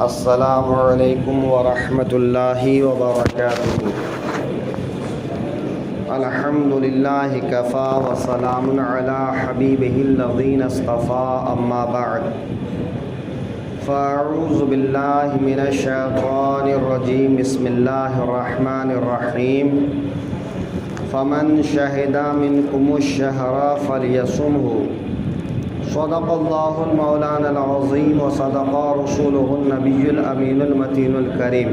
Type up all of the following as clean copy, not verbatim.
السلام علیکم ورحمۃ اللہ وبرکاتہ۔ الحمد للہ کفا وسلام علی حبیبہ الذین اصطفیٰ، اما بعد فاعوذ باللہ من الشیطان الرجیم، بسم اللہ الرحمن الرحیم۔ فمن شہد منکم الشہر فلیصمہ، صدق اللہ المولانا العظیم وصدق رسولہ النبی الامین المتین الکریم۔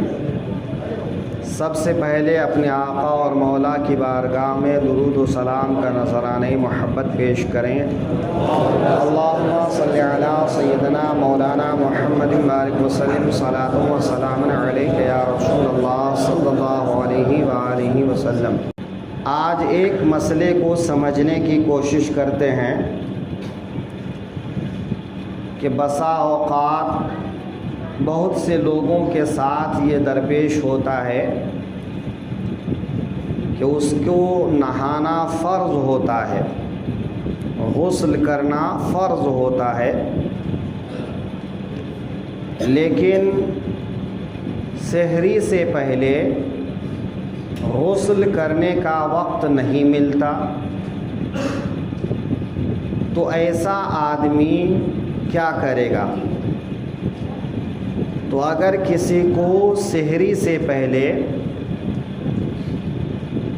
سب سے پہلے اپنے آقا اور مولا کی بارگاہ میں درود و سلام کا نذرانہ محبت پیش کریں۔ اللہم صلی علی سیدنا مولانا محمد بارک وسلم، صلاۃ و سلام علیک یا رسول اللہ صلی اللہ علیہ وآلہ وسلم۔ آج ایک مسئلے کو سمجھنے کی کوشش کرتے ہیں کہ بسا اوقات بہت سے لوگوں کے ساتھ یہ درپیش ہوتا ہے کہ اس کو نہانا فرض ہوتا ہے، غسل کرنا فرض ہوتا ہے، لیکن سحری سے پہلے غسل کرنے کا وقت نہیں ملتا، تو ایسا آدمی کیا کرے گا؟ تو اگر کسی کو سحری سے پہلے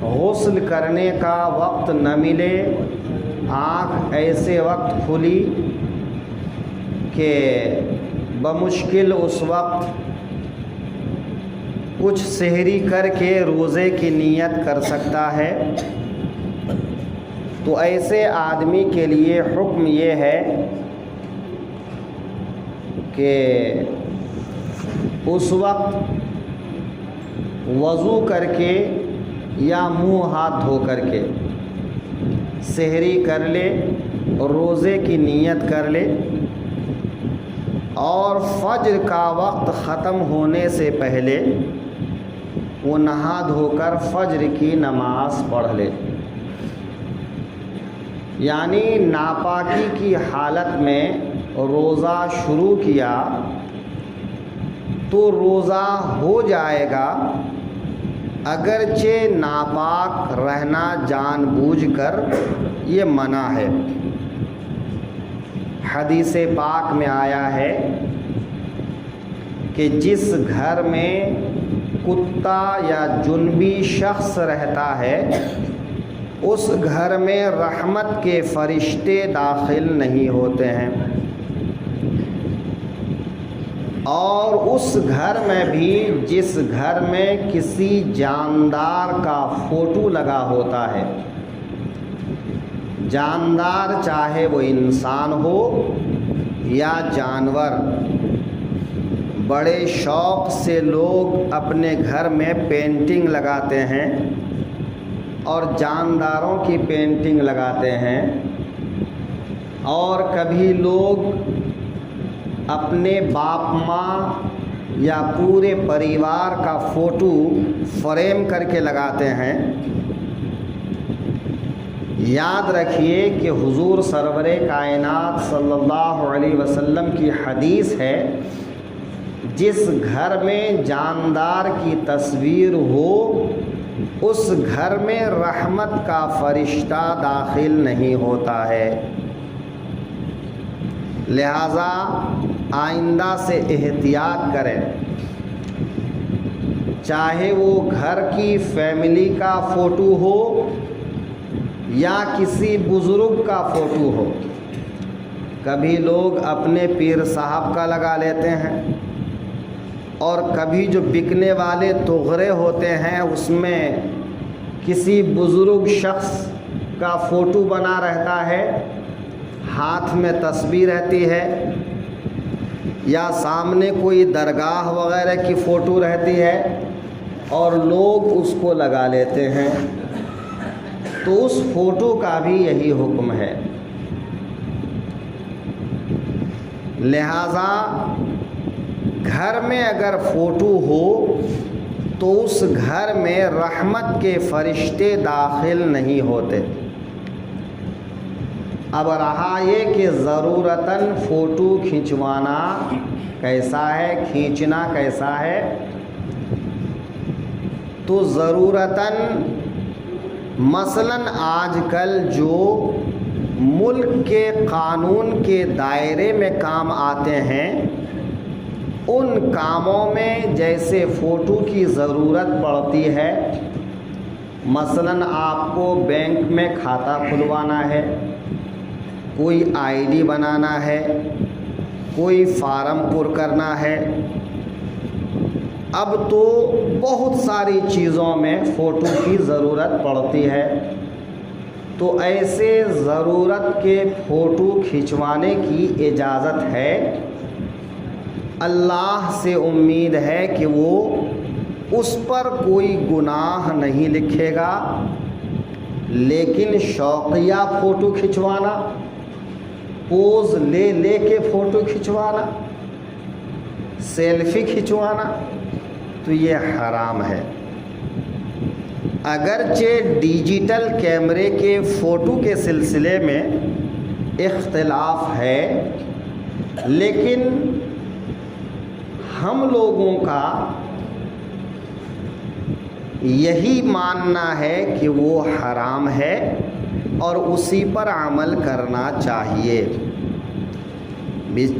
غسل کرنے کا وقت نہ ملے، آنکھ ایسے وقت کھلی کہ بمشکل اس وقت کچھ سحری کر کے روزے کی نیت کر سکتا ہے، تو ایسے آدمی کے لیے حکم یہ ہے کہ اس وقت وضو کر کے یا منہ ہاتھ دھو کر کے سحری کر لے، روزے کی نیت کر لے، اور فجر کا وقت ختم ہونے سے پہلے وہ نہا دھو کر فجر کی نماز پڑھ لے۔ یعنی ناپاکی کی حالت میں روزہ شروع کیا تو روزہ ہو جائے گا، اگرچہ ناپاک رہنا جان بوجھ کر یہ منع ہے۔ حدیث پاک میں آیا ہے کہ جس گھر میں کتا یا جنبی شخص رہتا ہے اس گھر میں رحمت کے فرشتے داخل نہیں ہوتے ہیں، اور اس گھر میں بھی جس گھر میں کسی جاندار کا فوٹو لگا ہوتا ہے، جاندار چاہے وہ انسان ہو یا جانور، بڑے شوق سے لوگ اپنے گھر میں پینٹنگ لگاتے ہیں اور جانداروں کی پینٹنگ لگاتے ہیں، اور کبھی لوگ اپنے باپ ماں یا پورے پریوار کا فوٹو فریم کر کے لگاتے ہیں۔ یاد رکھیے کہ حضور سرور کائنات صلی اللہ علیہ وسلم کی حدیث ہے، جس گھر میں جاندار کی تصویر ہو اس گھر میں رحمت کا فرشتہ داخل نہیں ہوتا ہے۔ لہذا آئندہ سے احتیاط کریں، چاہے وہ گھر کی فیملی کا فوٹو ہو یا کسی بزرگ کا فوٹو ہو۔ کبھی لوگ اپنے پیر صاحب کا لگا لیتے ہیں، اور کبھی جو بکنے والے تغرے ہوتے ہیں اس میں کسی بزرگ شخص کا فوٹو بنا رہتا ہے، ہاتھ میں تسبیح رہتی ہے، یا سامنے کوئی درگاہ وغیرہ کی فوٹو رہتی ہے، اور لوگ اس کو لگا لیتے ہیں، تو اس فوٹو کا بھی یہی حکم ہے۔ لہذا گھر میں اگر فوٹو ہو تو اس گھر میں رحمت کے فرشتے داخل نہیں ہوتے۔ اب رہا یہ کہ ضرورتاً فوٹو کھنچوانا کیسا ہے، کھینچنا کیسا ہے، تو ضرورتاً مثلاً آج کل جو ملک کے قانون کے دائرے میں کام آتے ہیں، ان کاموں میں جیسے فوٹو کی ضرورت پڑتی ہے، مثلاً آپ کو بینک میں کھاتہ کھلوانا ہے، کوئی آئی ڈی بنانا ہے، کوئی فارم پر کرنا ہے، اب تو بہت ساری چیزوں میں فوٹو کی ضرورت پڑتی ہے، تو ایسے ضرورت کے فوٹو کھنچوانے کی اجازت ہے۔ اللہ سے امید ہے کہ وہ اس پر کوئی گناہ نہیں لکھے گا، لیکن شوقیہ فوٹو کھنچوانا، پوز لے لے کے فوٹو کھنچوانا، سیلفی کھنچوانا، تو یہ حرام ہے۔ اگرچہ ڈیجیٹل کیمرے کے فوٹو کے سلسلے میں اختلاف ہے، لیکن ہم لوگوں کا یہی ماننا ہے کہ وہ حرام ہے اور اسی پر عمل کرنا چاہیے۔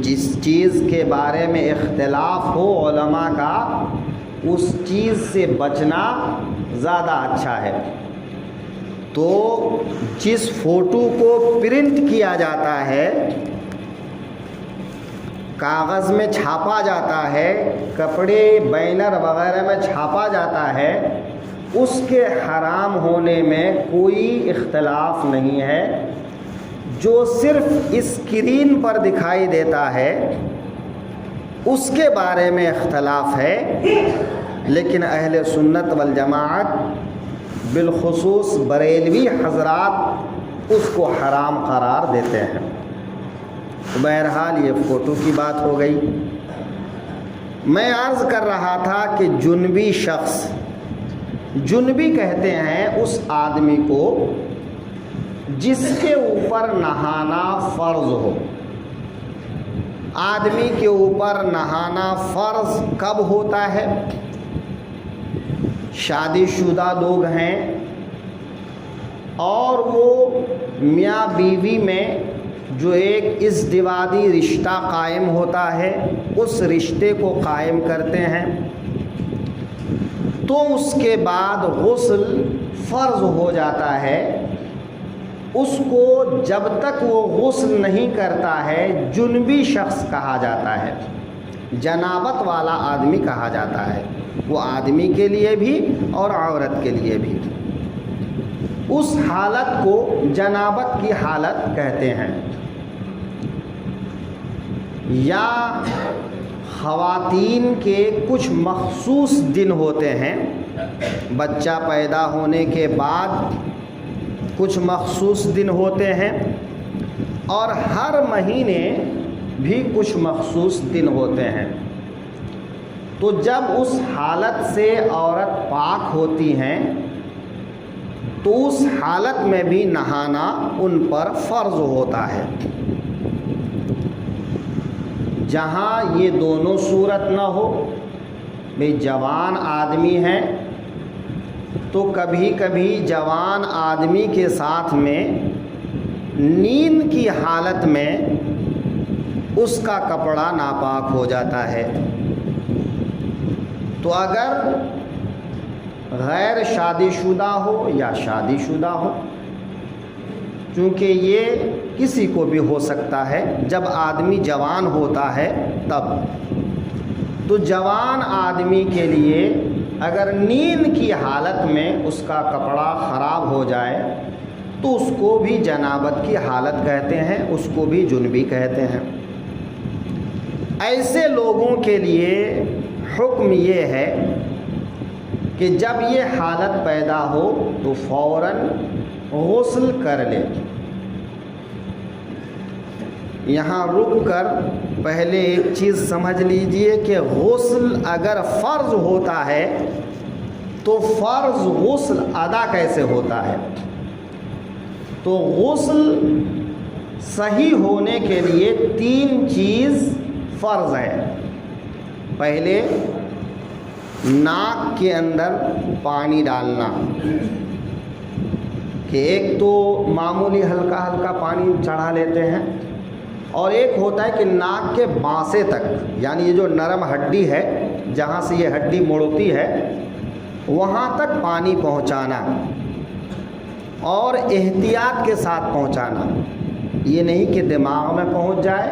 جس چیز کے بارے میں اختلاف ہو علماء کا، اس چیز سے بچنا زیادہ اچھا ہے۔ تو جس فوٹو کو پرنٹ کیا جاتا ہے، کاغذ میں چھاپا جاتا ہے، کپڑے بینر وغیرہ میں چھاپا جاتا ہے، اس کے حرام ہونے میں کوئی اختلاف نہیں ہے۔ جو صرف اسکرین پر دکھائی دیتا ہے اس کے بارے میں اختلاف ہے، لیکن اہل سنت والجماعت بالخصوص بریلوی حضرات اس کو حرام قرار دیتے ہیں۔ بہرحال یہ فوٹو کی بات ہو گئی۔ میں عرض کر رہا تھا کہ جنبی شخص، جنبی کہتے ہیں اس آدمی کو جس کے اوپر نہانا فرض ہو۔ آدمی کے اوپر نہانا فرض کب ہوتا ہے؟ شادی شدہ لوگ ہیں اور وہ میاں بیوی میں جو ایک ازدواجی رشتہ قائم ہوتا ہے، اس رشتے کو قائم کرتے ہیں، تو اس کے بعد غسل فرض ہو جاتا ہے۔ اس کو جب تک وہ غسل نہیں کرتا ہے جنبی شخص کہا جاتا ہے، جنابت والا آدمی کہا جاتا ہے، وہ آدمی کے لیے بھی اور عورت کے لیے بھی۔ اس حالت کو جنابت کی حالت کہتے ہیں۔ یا خواتین کے کچھ مخصوص دن ہوتے ہیں، بچہ پیدا ہونے کے بعد کچھ مخصوص دن ہوتے ہیں، اور ہر مہینے بھی کچھ مخصوص دن ہوتے ہیں۔ تو جب اس حالت سے عورت پاک ہوتی ہیں تو اس حالت میں بھی نہانا ان پر فرض ہوتا ہے۔ جہاں یہ دونوں صورت نہ ہو، بھئی جوان آدمی ہے تو کبھی کبھی جوان آدمی کے ساتھ میں نیند کی حالت میں اس کا کپڑا ناپاک ہو جاتا ہے، تو اگر غیر شادی شدہ ہو یا شادی شدہ ہو، چونکہ یہ کسی کو بھی ہو سکتا ہے، جب آدمی جوان ہوتا ہے تب، تو جوان آدمی کے لیے اگر نیند کی حالت میں اس کا کپڑا خراب ہو جائے تو اس کو بھی جنابت کی حالت کہتے ہیں، اس کو بھی جنبی کہتے ہیں۔ ایسے لوگوں کے لیے حکم یہ ہے کہ جب یہ حالت پیدا ہو تو فوراً غسل کر لے۔ یہاں رک کر پہلے ایک چیز سمجھ لیجئے کہ غسل اگر فرض ہوتا ہے تو فرض غسل ادا کیسے ہوتا ہے؟ تو غسل صحیح ہونے کے لیے 3 چیز فرض ہے۔ پہلے ناک کے اندر پانی ڈالنا، کہ ایک تو معمولی ہلکا ہلکا پانی چڑھا لیتے ہیں، اور ایک ہوتا ہے کہ ناک کے بانسے تک، یعنی یہ جو نرم ہڈی ہے جہاں سے یہ ہڈی مڑتی ہے وہاں تک پانی پہنچانا، اور احتیاط کے ساتھ پہنچانا۔ یہ نہیں کہ دماغ میں پہنچ جائے،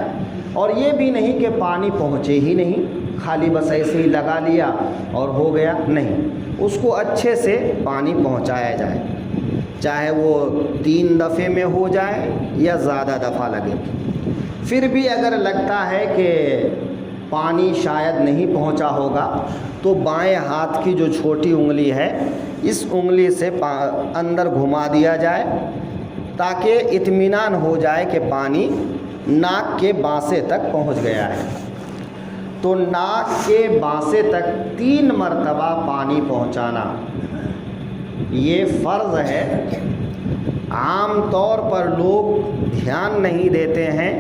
اور یہ بھی نہیں کہ پانی پہنچے ہی نہیں، خالی بس ایسے ہی لگا لیا اور ہو گیا، نہیں، اس کو اچھے سے پانی پہنچایا جائے، چاہے وہ 3 دفعے میں ہو جائے یا زیادہ دفعہ لگے۔ پھر بھی اگر لگتا ہے کہ پانی شاید نہیں پہنچا ہوگا تو بائیں ہاتھ کی جو چھوٹی انگلی ہے اس انگلی سے اندر گھما دیا جائے، تاکہ اطمینان ہو جائے کہ پانی ناک کے بانسے تک پہنچ گیا ہے۔ تو ناک کے بانسے تک 3 مرتبہ پانی پہنچانا یہ فرض ہے۔ عام طور پر لوگ دھیان نہیں دیتے ہیں،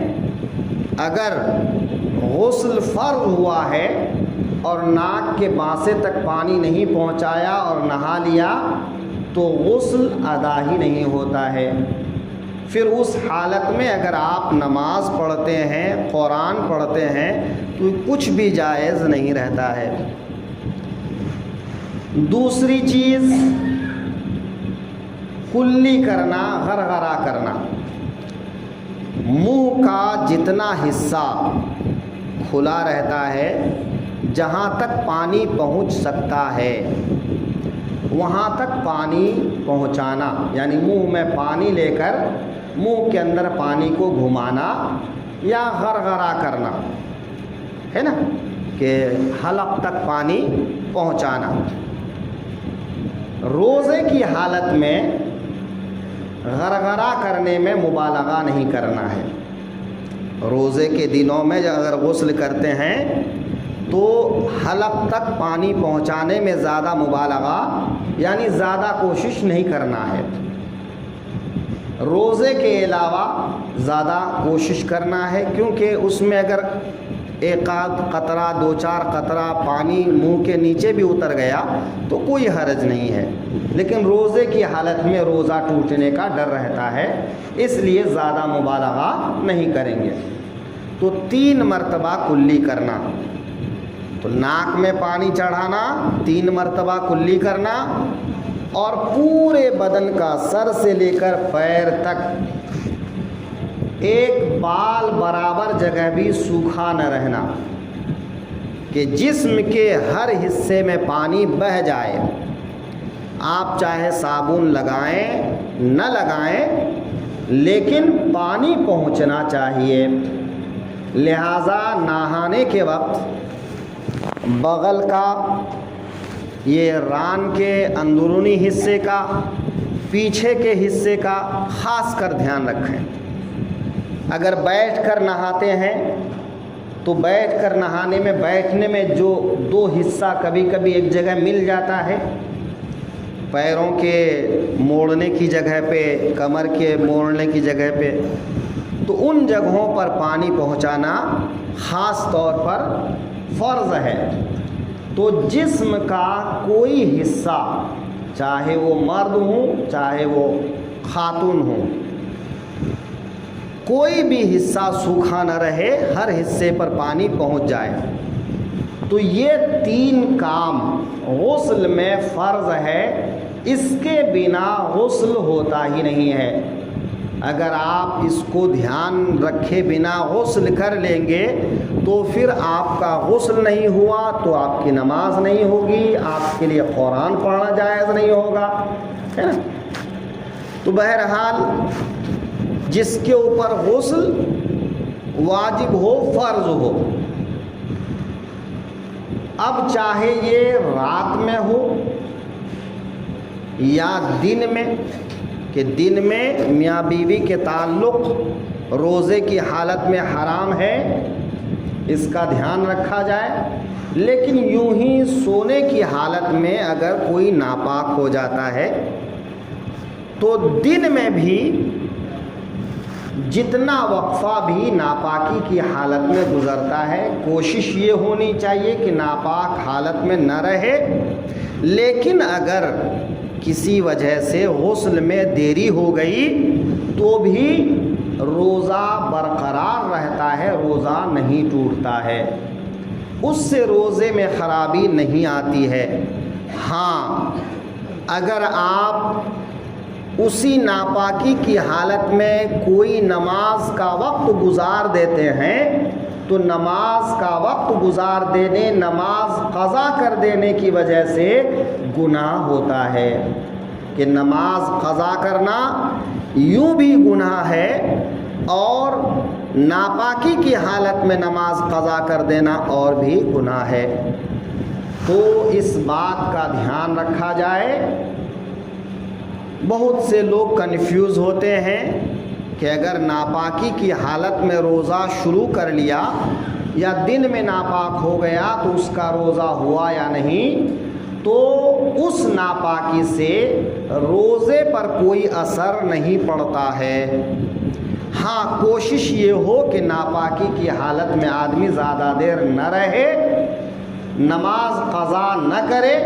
اگر غسل فرض ہوا ہے اور ناک کے بانسے تک پانی نہیں پہنچایا اور نہا لیا تو غسل ادا ہی نہیں ہوتا ہے۔ پھر اس حالت میں اگر آپ نماز پڑھتے ہیں، قرآن پڑھتے ہیں تو کچھ بھی جائز نہیں رہتا ہے۔ دوسری چیز کلی کرنا، غرغرہ کرنا۔ منہ کا جتنا حصہ کھلا رہتا ہے، جہاں تک پانی پہنچ سکتا ہے وہاں تک پانی پہنچانا، یعنی منہ میں پانی لے کر منہ کے اندر پانی کو گھمانا یا غرغرہ کرنا ہے نا، کہ حلق تک پانی پہنچانا۔ روزے کی حالت میں غرغرہ کرنے میں مبالغہ نہیں کرنا ہے۔ روزے کے دنوں میں اگر غسل کرتے ہیں تو حلق تک پانی پہنچانے میں زیادہ مبالغہ یعنی زیادہ کوشش نہیں کرنا ہے۔ روزے کے علاوہ زیادہ کوشش کرنا ہے، کیونکہ اس میں اگر ایک آدھ قطرہ 2-4 قطرہ پانی منہ کے نیچے بھی اتر گیا تو کوئی حرج نہیں ہے، لیکن روزے کی حالت میں روزہ ٹوٹنے کا ڈر رہتا ہے، اس لیے زیادہ مبالغہ نہیں کریں گے۔ تو 3 مرتبہ کلی کرنا، تو ناک میں پانی چڑھانا، 3 مرتبہ کلی کرنا، اور پورے بدن کا سر سے لے کر پیر تک ایک بال برابر جگہ بھی سوکھا نہ رہنا، کہ جسم کے ہر حصے میں پانی بہہ جائے۔ آپ چاہے صابن لگائیں نہ لگائیں لیکن پانی پہنچنا چاہیے۔ لہذا نہانے کے وقت بغل کا، یہ ران کے اندرونی حصے کا، پیچھے کے حصے کا خاص کر دھیان رکھیں۔ اگر بیٹھ کر نہاتے ہیں تو بیٹھ کر نہانے میں بیٹھنے میں جو 2 حصہ کبھی کبھی ایک جگہ مل جاتا ہے، پیروں کے موڑنے کی جگہ پہ، کمر کے موڑنے کی جگہ پہ، تو ان جگہوں پر پانی پہنچانا خاص طور پر فرض ہے۔ تو جسم کا کوئی حصہ، چاہے وہ مرد ہوں چاہے وہ خاتون ہوں، کوئی بھی حصہ سوکھا نہ رہے، ہر حصے پر پانی پہنچ جائے۔ تو یہ 3 کام غسل میں فرض ہے، اس کے بنا غسل ہوتا ہی نہیں ہے۔ اگر آپ اس کو دھیان رکھے بنا غسل کر لیں گے تو پھر آپ کا غسل نہیں ہوا تو آپ کی نماز نہیں ہوگی، آپ کے لیے قرآن پڑھنا جائز نہیں ہوگا، ہے نا۔ تو بہرحال جس کے اوپر غسل واجب ہو، فرض ہو، اب چاہے یہ رات میں ہو یا دن میں، کہ دن میں میاں بیوی کے تعلق روزے کی حالت میں حرام ہے، اس کا دھیان رکھا جائے، لیکن یوں ہی سونے کی حالت میں اگر کوئی ناپاک ہو جاتا ہے تو دن میں بھی جتنا وقفہ بھی ناپاکی کی حالت میں گزرتا ہے کوشش یہ ہونی چاہیے کہ ناپاک حالت میں نہ رہے، لیکن اگر کسی وجہ سے غسل میں دیری ہو گئی تو بھی روزہ برقرار رہتا ہے، روزہ نہیں ٹوٹتا ہے، اس سے روزے میں خرابی نہیں آتی ہے۔ ہاں، اگر آپ اسی ناپاکی کی حالت میں کوئی نماز کا وقت گزار دیتے ہیں تو نماز کا وقت گزار دینے، نماز قضا کر دینے کی وجہ سے گناہ ہوتا ہے، کہ نماز قضا کرنا یوں بھی گناہ ہے اور ناپاکی کی حالت میں نماز قضا کر دینا اور بھی گناہ ہے۔ تو اس بات کا دھیان رکھا جائے۔ بہت سے لوگ کنفیوز ہوتے ہیں کہ اگر ناپاکی کی حالت میں روزہ شروع کر لیا یا دن میں ناپاک ہو گیا تو اس کا روزہ ہوا یا نہیں، تو اس ناپاکی سے روزے پر کوئی اثر نہیں پڑتا ہے۔ ہاں، کوشش یہ ہو کہ ناپاکی کی حالت میں آدمی زیادہ دیر نہ رہے، نماز قضا نہ کرے۔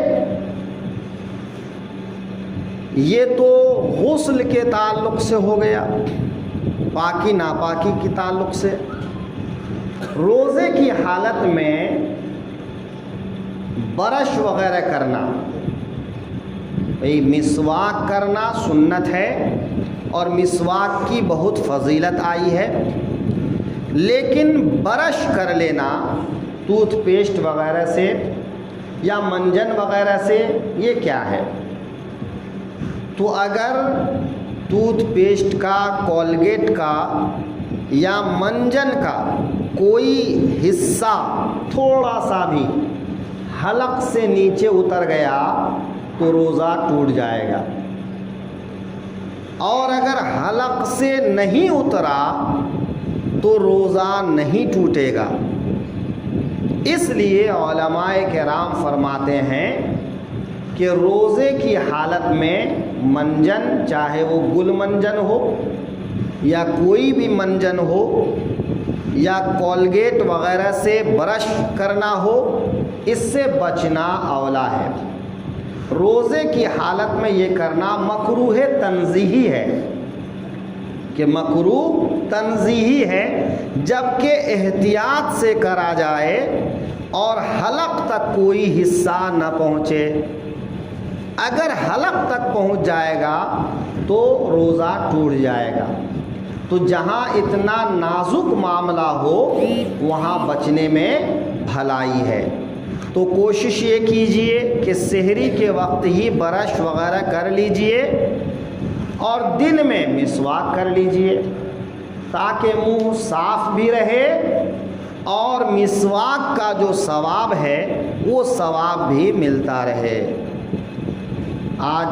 یہ تو غسل کے تعلق سے ہو گیا، پاکی ناپاکی کے تعلق سے۔ روزے کی حالت میں برش وغیرہ کرنا، مسواک کرنا سنت ہے اور مسواک کی بہت فضیلت آئی ہے، لیکن برش کر لینا ٹوتھ پیسٹ وغیرہ سے یا منجن وغیرہ سے، یہ کیا ہے؟ تو اگر ٹوتھ پیسٹ کا، کولگیٹ کا یا منجن کا کوئی حصہ تھوڑا سا بھی حلق سے نیچے اتر گیا تو روزہ ٹوٹ جائے گا، اور اگر حلق سے نہیں اترا تو روزہ نہیں ٹوٹے گا۔ اس لیے علماء کرام فرماتے ہیں کہ روزے کی حالت میں منجن، چاہے وہ گل منجن ہو یا کوئی بھی منجن ہو یا کولگیٹ وغیرہ سے برش کرنا ہو، اس سے بچنا اولا ہے۔ روزے کی حالت میں یہ کرنا مکروہ تنزیہی ہے، کہ مکروہ تنزیہی ہے، جبکہ احتیاط سے کرا جائے اور حلق تک کوئی حصہ نہ پہنچے۔ اگر حلق تک پہنچ جائے گا تو روزہ ٹوٹ جائے گا۔ تو جہاں اتنا نازک معاملہ ہو وہاں بچنے میں بھلائی ہے۔ تو کوشش یہ کیجئے کہ سحری کے وقت ہی برش وغیرہ کر لیجئے اور دن میں مسواک کر لیجئے، تاکہ منہ صاف بھی رہے اور مسواک کا جو ثواب ہے وہ ثواب بھی ملتا رہے۔ آج